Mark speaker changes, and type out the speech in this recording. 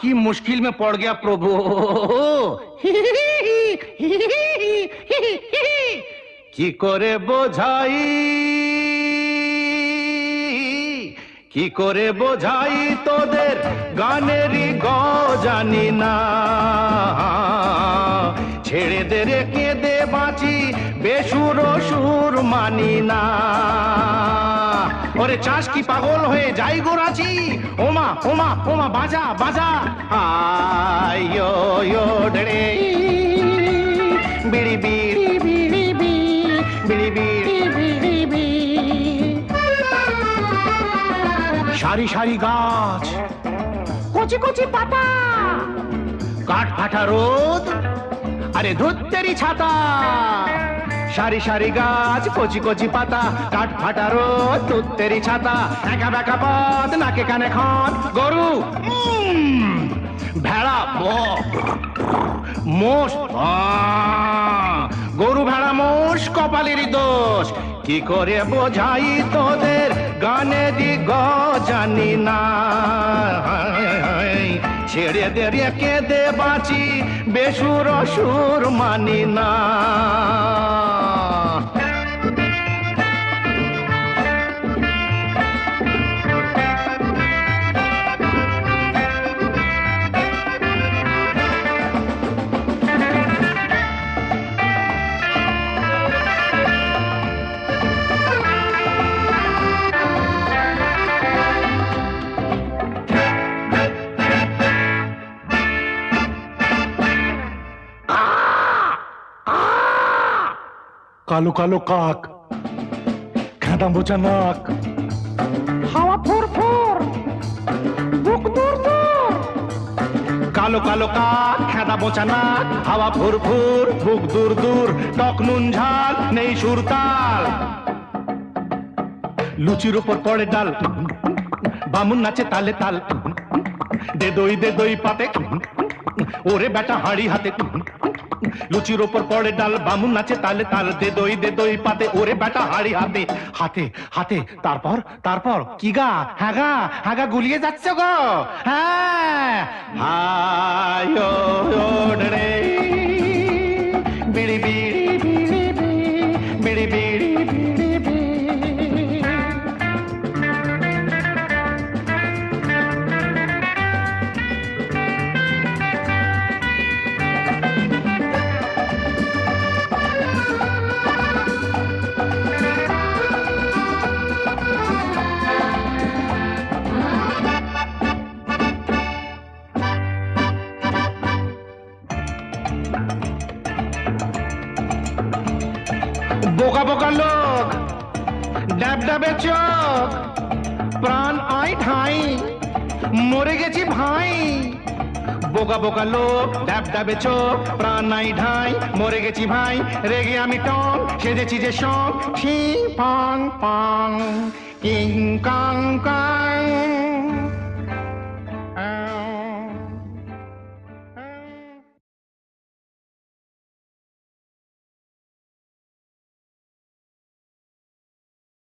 Speaker 1: কি মুশকিল में पड़ गया प्रभु। কি করে বোঝাই, কি করে বোঝাই তোদের গানেরই জানি না। ছেড়ে দে রে কেঁদে বাঁচি বেসুর সুর মানি না। ওরে চাষ কি পাগল হয়ে যাই গোরাচি, ওমা ওমা ওমা বাজা বাজা আয়ো ইয়ো ডরে বিড়ি বিড়ি বিড়ি বিড়ি বিড়ি বিড়ি বিড়ি। সারি সারি গাছ, কচি কচি পাতা, কাঠ ফাটা রোদ, আরে ধুত্তেরি ছাতা। সারি সারি গাছ, কচি কচি পাতা, কাঠ ফাটা রোদ, ধুত্তেরি ছাতা। একা বেকা পথ, নাকে কানে খন, গরু ভেড়া মোষ, গরু ভেড়া মোষ কপালেরই দোষ। কি করে বোঝাই তোদের গানেরই জানি না। ছেড়ে দে রে কেঁদে বাঁচি বেসুর সুর মানি না।
Speaker 2: কালো কালো কাক, খেঁদা বোচা নাক, হাওয়া ফোর ফোর, বুক দূর দূর।
Speaker 1: কালো কালো কাক, খেদা বোচা নাক, হাওয়া ফুর ফুর, বুক দূর দূর। টক নুন ঝাল নেই সুরতাল, লুচির উপর পড়ে ডাল, বামুন নাচে তালে তাল। দে দই পাতে, ওরে বেটা হাঁড়ি হাতে। লুচির ওপর পড়ে ডাল, বামুন নাচে তালে তাল। দে দই পাতে, ওরে বেটা হাঁড়ি হাতে হাতে হাতে। তারপর তারপর কি গা, হ্যাঁ গা, হ্যাঁ গা গুলিয়ে যাচ্ছে গো। হ্যাঁ হায়ো রে বিড়ি বিড়ি বিড়ি বিড়ি বিড়ি বিড়ি বিড়ি। বোকা বোকা লোক, ডাব ডাবে চোখ, প্রাণ আই ঠাই, মরে গেছি ভাই। বোকা বোকা লোক, ডাব ডাবে চোখ, প্রাণ নাই ঢাই, মরে গেছি ভাই। রেগে আমি টং, সেজেছি যে সং, ছি পাং পাং কিং কাং কাং।